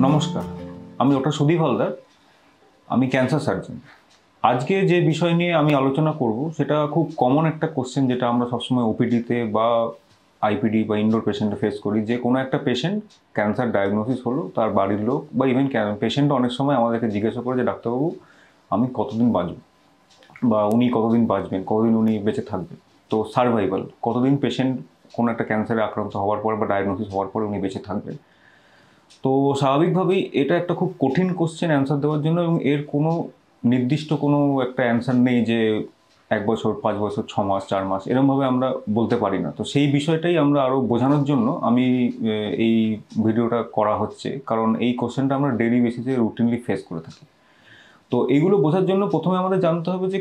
নমস্কার, আমি ওটা সুদীপ হালদার। আমি ক্যান্সার সার্জন। আজকে যে বিষয় নিয়ে আমি আলোচনা করব সেটা খুব কমন একটা কোশ্চেন, যেটা আমরা সবসময় ওপিডিতে বা আইপিডি বা ইনডোর পেশেন্টে ফেস করি। যে কোনো একটা পেশেন্ট ক্যান্সার ডায়াগনোসিস হলো, তার বাড়ির লোক বা ইভেন পেশেন্টও অনেক সময় আমাদেরকে জিজ্ঞাসা করে যে ডাক্তারবাবু আমি কতদিন বাঁচব, বা উনি কতদিন বাঁচবেন, কতদিন উনি বেঁচে থাকবেন। তো সার্ভাইভাল, কতদিন পেশেন্ট কোনো একটা ক্যান্সারে আক্রান্ত হওয়ার পর বা ডায়াগনোসিস হওয়ার পর উনি বেঁচে থাকবেন। তো স্বাভাবিকভাবেই এটা একটা খুব কঠিন কোশ্চেন অ্যান্সার দেওয়ার জন্য, এবং এর কোনো নির্দিষ্ট কোনো একটা অ্যান্সার নেই যে 1 বছর, 5 বছর, 6 মাস, 4 মাস এরমভাবে আমরা বলতে পারি না। তো সেই বিষয়টাই আমরা আরও বোঝানোর জন্য আমি এই ভিডিওটা করা হচ্ছে, কারণ এই কোশ্চেনটা আমরা ডেইলি বেসিসে রুটিনলি ফেস করে থাকি। তো এইগুলো বোঝার জন্য প্রথমে আমাদের জানতে হবে যে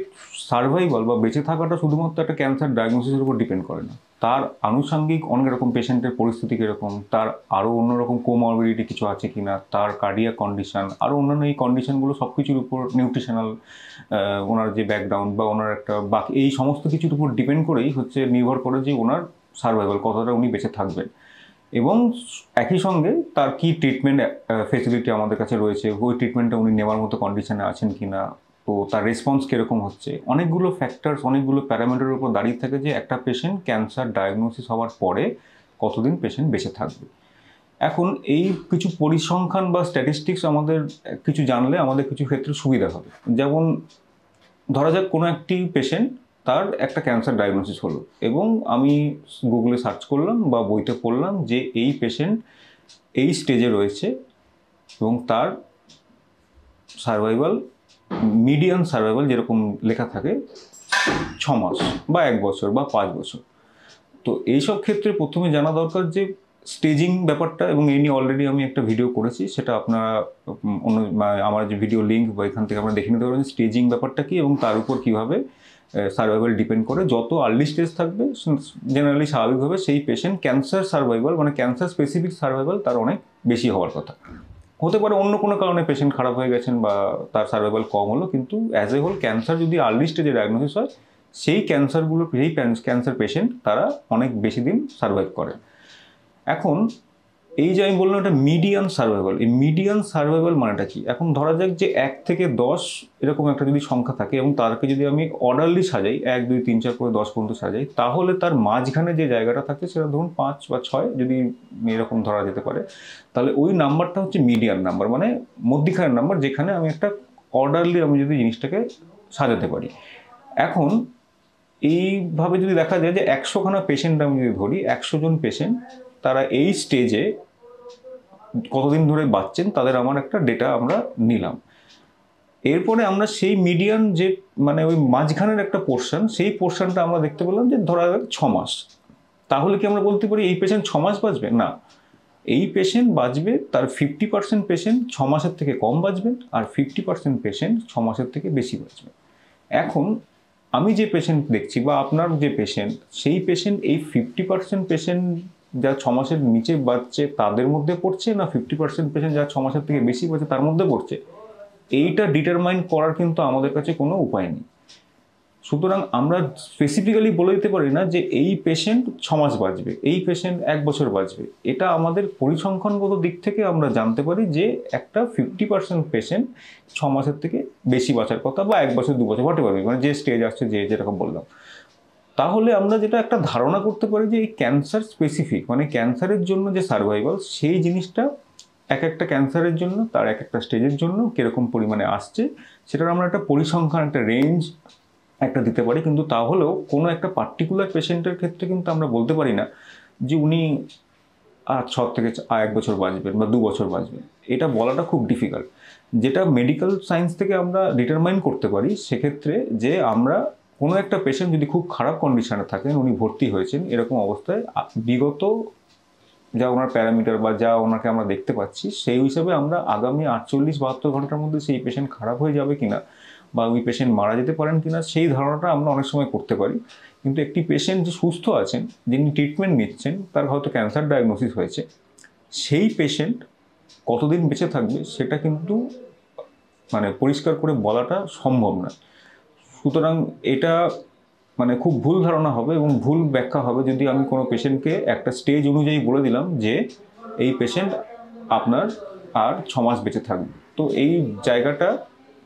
সার্ভাইভাল বা বেঁচে থাকাটা শুধুমাত্র একটা ক্যান্সার ডায়াগনোসিসের উপর ডিপেন্ড করে না। তার আনুষঙ্গিক অনেক রকম পেশেন্টের পরিস্থিতি কীরকম, তার আরও অন্যরকম কোমরবিডিটি কিছু আছে কিনা, তার কার্ডিয়াক কন্ডিশন, আরও অন্যান্য এই কন্ডিশনগুলো সব কিছুর উপর, নিউট্রিশনাল ওনার যে ব্যাকগ্রাউন্ড বা ওনার একটা বাকি এই সমস্ত কিছুর উপর ডিপেন্ড করেই নির্ভর করে যে ওনার সার্ভাইভাল কতটা উনি বেঁচে থাকবেন। এবং একই সঙ্গে তার কি ট্রিটমেন্ট ফেসিলিটি আমাদের কাছে রয়েছে, ওই ট্রিটমেন্টটা উনি নেওয়ার মতো কন্ডিশনে আছেন কি না, তো তার রেসপন্স কীরকম হচ্ছে। অনেকগুলো ফ্যাক্টরস, অনেকগুলো প্যারামিটারের উপর দাঁড়িয়ে থাকে যে একটা পেশেন্ট ক্যান্সার ডায়াগনোসিস হওয়ার পরে কতদিন পেশেন্ট বেঁচে থাকবে। এখন এই কিছু পরিসংখ্যান বা স্ট্যাটিস্টিক্স আমাদের কিছু জানলে আমাদের কিছু ক্ষেত্রে সুবিধা হবে। যেমন ধরা যাক কোনো একটি পেশেন্ট, তার একটা ক্যান্সার ডায়াগনোসিস হলো, এবং আমি গুগলে সার্চ করলাম বা বইতে পড়লাম যে এই পেশেন্ট এই স্টেজে রয়েছে এবং তার সার্ভাইভাল, মিডিয়ান সার্ভাইভাল যেরকম লেখা থাকে 6 মাস বা 1 বছর বা 5 বছর। তো এইসব ক্ষেত্রে প্রথমে জানা দরকার যে স্টেজিং ব্যাপারটা, এবং এই নিয়ে অলরেডি আমি একটা ভিডিও করেছি, সেটা আপনারা আমার যে ভিডিও লিঙ্ক বা এখান থেকে আপনারা দেখে নিতে পারবেন স্টেজিং ব্যাপারটা কি, এবং তার উপর কীভাবে সার্ভাইভাল ডিপেন্ড করে। যত আর্লি স্টেজ থাকবে জেনারেলি স্বাভাবিকভাবে সেই পেশেন্ট ক্যান্সার সার্ভাইভাল, মানে ক্যান্সার স্পেসিফিক সার্ভাইভাল তার অনেক বেশি হওয়ার কথা। হতে পারে অন্য কোনো কারণে পেশেন্ট খারাপ হয়ে গেছেন বা তার সার্ভাইভাল কম হলো, কিন্তু অ্যাজ এ হোল ক্যান্সার যদি আর্লি স্টেজে ডায়াগনোসিস হয়, সেই ক্যান্সারগুলো, সেই ক্যান্সার পেশেন্ট তারা অনেক বেশি দিন সার্ভাইভ করে। এখন এই যে আমি বললাম এটা মিডিয়ান সার্ভাইভাল, এই মিডিয়ান সার্ভাইভাল মানেটা কি? এখন ধরা যাক যে 1 থেকে 10 এরকম একটা যদি সংখ্যা থাকে, এবং তারকে যদি আমি অর্ডারলি সাজাই, 1 2 3 4 করে 10 পর্যন্ত সাজাই, তাহলে তার মাঝখানে যে জায়গাটা থাকে সেটা ধরুন 5 বা 6 যদি এরকম ধরা যেতে পারে, তাহলে ওই নাম্বারটা হচ্ছে মিডিয়ান নাম্বার, মানে মধ্যিখানের নাম্বার, যেখানে আমি একটা অর্ডারলি আমি যদি জিনিসটাকে সাজাতে পারি। এখন এইভাবে যদি দেখা যায় যে 100খানা পেশেন্ট আমি যদি ধরি, 100 জন পেশেন্ট তারা এই স্টেজে কতদিন ধরে বাঁচছেন, তাদের আমার একটা ডেটা আমরা নিলাম। এরপরে আমরা সেই মিডিয়ান যে মানে ওই মাঝখানের একটা পোর্শন, সেই পোর্শনটা আমরা দেখতে পেলাম যে ধরা যাক 6 মাস। তাহলে কি আমরা বলতে পারি এই পেশেন্ট 6 মাস বাঁচবে? না, এই পেশেন্ট বাঁচবে, তার 50% পেশেন্ট 6 মাসের থেকে কম বাঁচবেন, আর 50% পেশেন্ট 6 মাসের থেকে বেশি বাঁচবে। এখন আমি যে পেশেন্ট দেখছি বা আপনার যে পেশেন্ট, সেই পেশেন্ট এই 50% পেশেন্ট যা 6 মাসের নিচে বাঁচছে তাদের মধ্যে পড়ছে, না 50% পেশেন্ট যা 6 মাসের থেকে বেশি বাঁচে তার মধ্যে পড়ছে, এইটা ডিটারমাইন করার কিন্তু আমাদের কাছে কোনো উপায় নেই। সুতরাং আমরা স্পেসিফিক্যালি বলে দিতে পারি না যে এই পেশেন্ট 6 মাস বাঁচবে, এই পেশেন্ট 1 বছর বাঁচবে। এটা আমাদের পরিসংখ্যানগত দিক থেকে আমরা জানতে পারি যে একটা 50% পেশেন্ট 6 মাসের থেকে বেশি বাঁচার কথা, বা 1 বছর 2 বছর হতে পারবে, মানে যে স্টেজ আসছে, যে যেরকম বললাম। তাহলে আমরা যেটা একটা ধারণা করতে পারি যে এই ক্যান্সার স্পেসিফিক, মানে ক্যান্সারের জন্য যে সার্ভাইভাল, সেই জিনিসটা এক একটা ক্যান্সারের জন্য, তার এক একটা স্টেজের জন্য কীরকম পরিমাণে আসছে, সেটার আমরা একটা পরিসংখ্যান, একটা রেঞ্জ একটা দিতে পারি। কিন্তু তাহলেও কোনো একটা পার্টিকুলার পেশেন্টের ক্ষেত্রে কিন্তু আমরা বলতে পারি না যে উনি 6 থেকে 1 বছর বাঁচবেন বা 2 বছর বাঁচবেন। এটা বলাটা খুব ডিফিকাল্ট। যেটা মেডিকেল সায়েন্স থেকে আমরা ডিটারমাইন করতে পারি সেক্ষেত্রে, যে আমরা কোনো একটা পেশেন্ট যদি খুব খারাপ কন্ডিশনে থাকেন, উনি ভর্তি হয়েছেন, এরকম অবস্থায় বিগত যা ওনার প্যারামিটার বা যা ওনাকে আমরা দেখতে পাচ্ছি, সেই হিসাবে আমরা আগামী 48-72 ঘন্টার মধ্যে সেই পেশেন্ট খারাপ হয়ে যাবে কিনা বা ওই পেশেন্ট মারা যেতে পারেন কিনা, সেই ধারণাটা আমরা অনেক সময় করতে পারি। কিন্তু একটি পেশেন্ট যে সুস্থ আছেন, যিনি ট্রিটমেন্ট নিচ্ছেন, তার হয়তো ক্যান্সার ডায়াগনোসিস হয়েছে, সেই পেশেন্ট কতদিন বেঁচে থাকবে সেটা কিন্তু মানে পরিষ্কার করে বলাটা সম্ভব না। সুতরাং এটা মানে খুব ভুল ধারণা হবে এবং ভুল ব্যাখ্যা হবে যদি আমি কোনো পেশেন্টকে একটা স্টেজ অনুযায়ী বলে দিলাম যে এই পেশেন্ট আপনার আর 6 মাস বেঁচে থাকবে। তো এই জায়গাটা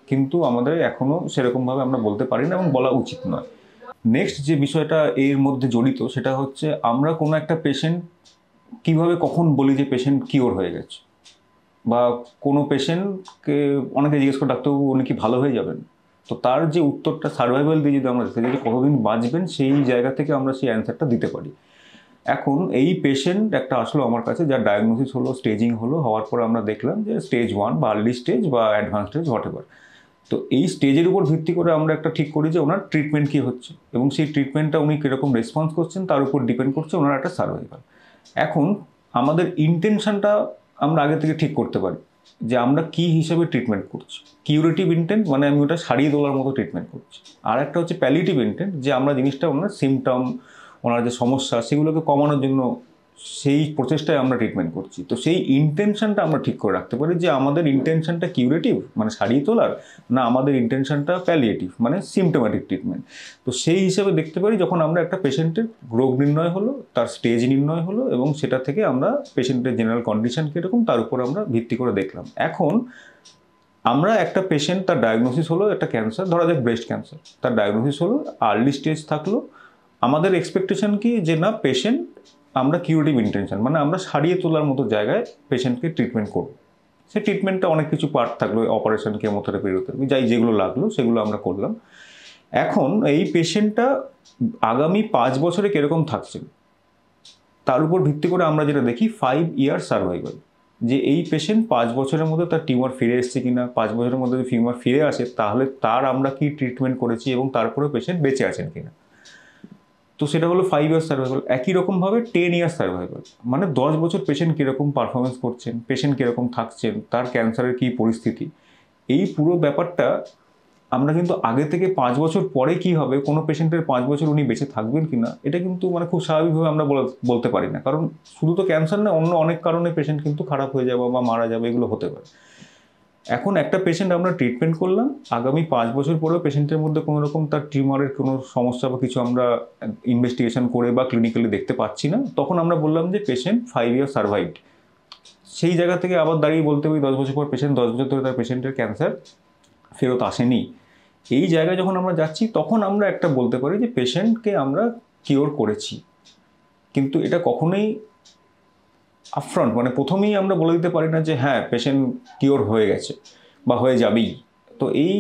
কিন্তু আমাদের এখনো সেরকমভাবে আমরা বলতে পারি না এবং বলা উচিত নয়। নেক্সট যে বিষয়টা এর মধ্যে জড়িত সেটা হচ্ছে আমরা কোনো একটা পেশেন্ট কিভাবে কখন বলি যে পেশেন্ট কিওর হয়ে গেছে, বা কোনো পেশেন্টকে অনেকে জিজ্ঞেস করে ডাক্তারবাবু উনি কি ভালো হয়ে যাবেন, তো তার যে উত্তরটা সার্ভাইভাল দিয়ে যদি আমরা দেখতে চাই যে কতদিন বাঁচবেন, সেই জায়গা থেকে আমরা সেই অ্যান্সারটা দিতে পারি। এখন এই পেশেন্ট একটা আসলো আমার কাছে, যার ডায়াগনোসিস হলো, স্টেজিং হলো, হওয়ার পর আমরা দেখলাম যে স্টেজ 1 বা আর্লি স্টেজ বা অ্যাডভান্স স্টেজ হোয়াট এভার। তো এই স্টেজের উপর ভিত্তি করে আমরা একটা ঠিক করি যে ওনার ট্রিটমেন্ট কী হচ্ছে এবং সেই ট্রিটমেন্টটা উনি কীরকম রেসপন্স করছেন তার উপর ডিপেন্ড করছে ওনার একটা সার্ভাইভাল। এখন আমাদের ইন্টেনশনটা আমরা আগে থেকে ঠিক করতে পারি যে আমরা কি হিসাবে ট্রিটমেন্ট করছি। কিউরেটিভ ইন্টেন্ট মানে আমি ওটা সারিয়ে তোলার মতো ট্রিটমেন্ট করছি, আর একটা হচ্ছে প্যালিয়েটিভ ইন্টেন্ট যে আমরা জিনিসটা ওনার সিমটম, ওনার যে সমস্যা সেগুলোকে কমানোর জন্য সেই প্রচেষ্টায় আমরা ট্রিটমেন্ট করছি। তো সেই ইন্টেনশনটা আমরা ঠিক করে রাখতে পারি যে আমাদের ইন্টেনশনটা কিউরেটিভ মানে সারিয়ে তোলার, না আমাদের ইন্টেনশনটা প্যালিয়েটিভ মানে সিমটোম্যাটিক ট্রিটমেন্ট। তো সেই হিসেবে দেখতে পারি যখন আমরা একটা পেশেন্টের রোগ নির্ণয় হলো, তার স্টেজ নির্ণয় হলো এবং সেটা থেকে আমরা পেশেন্টের জেনারেল কন্ডিশন কীরকম তার উপর আমরা ভিত্তি করে দেখলাম। এখন আমরা একটা পেশেন্ট তার ডায়াগনোসিস হলো একটা ক্যান্সার, ধরা যাক ব্রেস্ট ক্যান্সার, তার ডায়াগনোসিস হলো, আর্লি স্টেজ থাকলো, আমাদের এক্সপেকটেশন কি যে না পেশেন্ট আমরা কিউরেটিভ ইন্টেনশন মানে আমরা সারিয়ে তোলার মতো জায়গায় পেশেন্টকে ট্রিটমেন্ট করব। সেই ট্রিটমেন্টটা অনেক কিছু পার্ট থাকলো, অপারেশন, কেমোথেরাপি, যেগুলো লাগলো সেগুলো আমরা করলাম। এখন এই পেশেন্টটা আগামী 5 বছরে কীরকম থাকছে তার উপর ভিত্তি করে আমরা যেটা দেখি 5 ইয়ার সার্ভাইভাল, যে এই পেশেন্ট 5 বছরের মধ্যে তার টিউমার ফিরে এসছে কিনা, 5 বছরের মধ্যে যদি টিউমার ফিরে আসে তাহলে তার আমরা কি ট্রিটমেন্ট করেছি এবং তারপরে পেশেন্ট বেঁচে আছেন কিনা। তো সেটা হলো 5 ইয়ার্স সার্ভাইভাল। একই রকমভাবে 10 ইয়ার্স সার্ভাইভাল মানে 10 বছর পেশেন্ট কীরকম পারফরমেন্স করছেন, পেশেন্ট কীরকম থাকছেন, তার ক্যান্সারের কী পরিস্থিতি, এই পুরো ব্যাপারটা আমরা কিন্তু আগে থেকে 5 বছর পরে কি হবে, কোনো পেশেন্টের 5 বছর উনি বেঁচে থাকবেন কিনা এটা কিন্তু মানে খুব স্বাভাবিকভাবে আমরা বলতে পারি না, কারণ শুধু তো ক্যান্সার না, অন্য অনেক কারণে পেশেন্ট কিন্তু খারাপ হয়ে যাবে বা মারা যাবে, এগুলো হতে পারে। এখন একটা পেশেন্ট আমরা ট্রিটমেন্ট করলাম, আগামী 5 বছর পরেও পেশেন্টের মধ্যে কোনো রকম তার টিউমারের কোনো সমস্যা বা কিছু আমরা ইনভেস্টিগেশন করে বা ক্লিনিক্যালি দেখতে পাচ্ছি না, তখন আমরা বললাম যে পেশেন্ট 5 ইয়ার সার্ভাইভড। সেই জায়গা থেকে আবার দাঁড়িয়ে বলতে পারি 10 বছর পর পেশেন্ট 10 বছর ধরে তার পেশেন্টের ক্যান্সার ফেরত আসেনি। এই জায়গায় যখন আমরা যাচ্ছি তখন আমরা একটা বলতে পারি যে পেশেন্টকে আমরা কিওর করেছি। কিন্তু এটা কখনোই আপফ্রন্ট মানে প্রথমেই আমরা বলে দিতে পারি না যে হ্যাঁ পেশেন্ট কিওর হয়ে গেছে বা হয়ে যাবেই। তো এই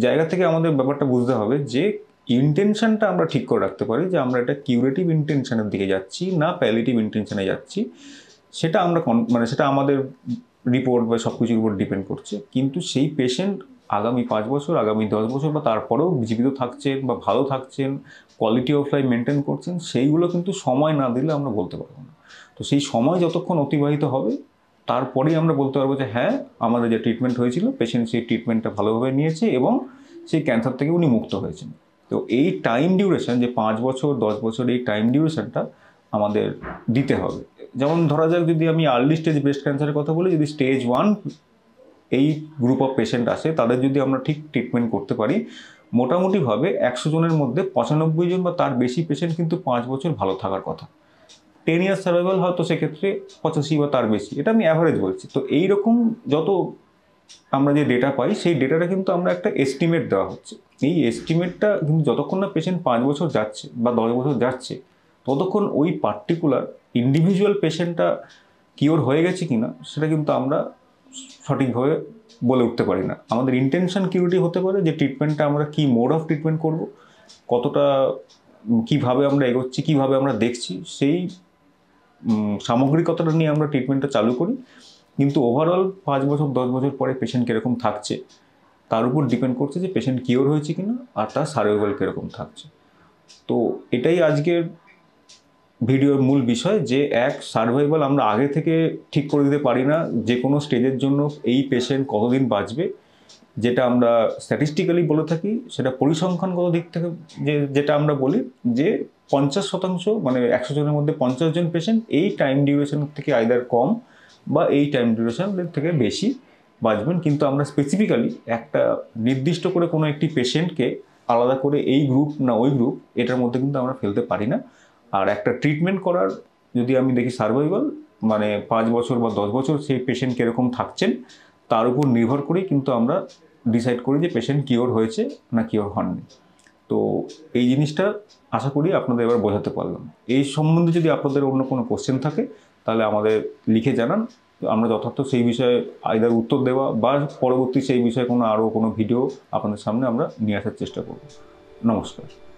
জায়গা থেকে আমাদের ব্যাপারটা বুঝতে হবে যে ইন্টেনশনটা আমরা ঠিক করে রাখতে পারি যে আমরা এটা কিউরেটিভ ইন্টেনশনের দিকে যাচ্ছি না প্যালিয়েটিভ ইন্টেনশনে যাচ্ছি, সেটা আমরা মানে সেটা আমাদের রিপোর্ট বা সব কিছুর উপর ডিপেন্ড করছে। কিন্তু সেই পেশেন্ট আগামী 5 বছর, আগামী 10 বছর বা তারপরেও জীবিত থাকছেন বা ভালো থাকছেন, কোয়ালিটি অফ লাইফ মেনটেন করছেন, সেইগুলো কিন্তু সময় না দিলে আমরা বলতে পারবো না। তো সেই সময় যতক্ষণ অতিবাহিত হবে তারপরেই আমরা বলতে পারবো যে হ্যাঁ আমাদের যে ট্রিটমেন্ট হয়েছিল পেশেন্ট সেই ট্রিটমেন্টটা ভালোভাবে নিয়েছে এবং সেই ক্যান্সার থেকে উনি মুক্ত হয়েছেন। তো এই টাইম ডিউরেশন যে 5 বছর 10 বছর এই টাইম ডিউরেশনটা আমাদের দিতে হবে। যেমন ধরা যাক যদি আমি আর্লি স্টেজ ব্রেস্ট ক্যান্সারের কথা বলি, যদি স্টেজ 1 এই গ্রুপ অফ পেশেন্ট আসে তাদের যদি আমরা ঠিক ট্রিটমেন্ট করতে পারি, মোটামুটিভাবে 100 জনের মধ্যে 95 জন বা তার বেশি পেশেন্ট কিন্তু 5 বছর ভালো থাকার কথা। 10 ইয়ার্স সার্ভাইভাল হয়তো সেক্ষেত্রে 85 বা তার বেশি, এটা আমি অ্যাভারেজ বলছি। তো এইরকম যত আমরা যে ডেটা পাই সেই ডেটাটা কিন্তু আমরা একটা এস্টিমেট দেওয়া হচ্ছে। এই এস্টিমেটটা কিন্তু যতক্ষণ না পেশেন্ট 5 বছর যাচ্ছে বা 10 বছর যাচ্ছে ততক্ষণ ওই পার্টিকুলার ইন্ডিভিজুয়াল পেশেন্টটা কিওর হয়ে গেছে কিনা সেটা কিন্তু আমরা সঠিকভাবে বলে উঠতে পারি না। আমাদের ইন্টেনশন কিউরিটি হতে পারে যে ট্রিটমেন্টটা আমরা কি মোড অফ ট্রিটমেন্ট করব, কতটা কিভাবে আমরা এগোচ্ছি, কিভাবে আমরা দেখছি, সেই সামগ্রিকতাটা নিয়ে আমরা ট্রিটমেন্টটা চালু করি। কিন্তু ওভারঅল 5 বছর 10 বছর পরে পেশেন্ট কীরকম থাকছে তার উপর ডিপেন্ড করছে যে পেশেন্ট কিওর হয়েছে কিনা আর তার সার্ভাইভাল কীরকম থাকছে। তো এটাই আজকের ভিডিওর মূল বিষয় যে সার্ভাইভাল আমরা আগে থেকে ঠিক করে দিতে পারি না যে কোনো স্টেজের জন্য এই পেশেন্ট কতদিন বাঁচবে। যেটা আমরা স্ট্যাটিস্টিক্যালি বলে থাকি সেটা পরিসংখ্যানগত দিক থেকে যেটা আমরা বলি যে 50% মানে 100 জনের মধ্যে 50 জন পেশেন্ট এই টাইম ডিউরেশন থেকে আইদার কম বা এই টাইম ডিউরেশনের থেকে বেশি বাঁচবেন। কিন্তু আমরা স্পেসিফিক্যালি একটা নির্দিষ্ট করে কোনো একটি পেশেন্টকে আলাদা করে এই গ্রুপ না ওই গ্রুপ এটার মধ্যে কিন্তু আমরা ফেলতে পারি না। আর একটা ট্রিটমেন্ট করার যদি আমি দেখি সার্ভাইভাল মানে 5 বছর বা 10 বছর সেই পেশেন্ট কীরকম থাকছেন তার উপর নির্ভর করেই কিন্তু আমরা ডিসাইড করি যে পেশেন্ট কিওর হয়েছে না কিওর হননি। তো এই জিনিসটা আশা করি আপনাদের এবার বোঝাতে পারলাম। এই সম্বন্ধে যদি আপনাদের অন্য কোনো কোশ্চেন থাকে তাহলে আমাদের লিখে জানান, আমরা যথার্থ সেই বিষয়ে আইদার উত্তর দেওয়া বা পরবর্তী সেই বিষয়ে কোনো আরও কোনো ভিডিও আপনাদের সামনে আমরা নিয়ে আসার চেষ্টা করব। নমস্কার।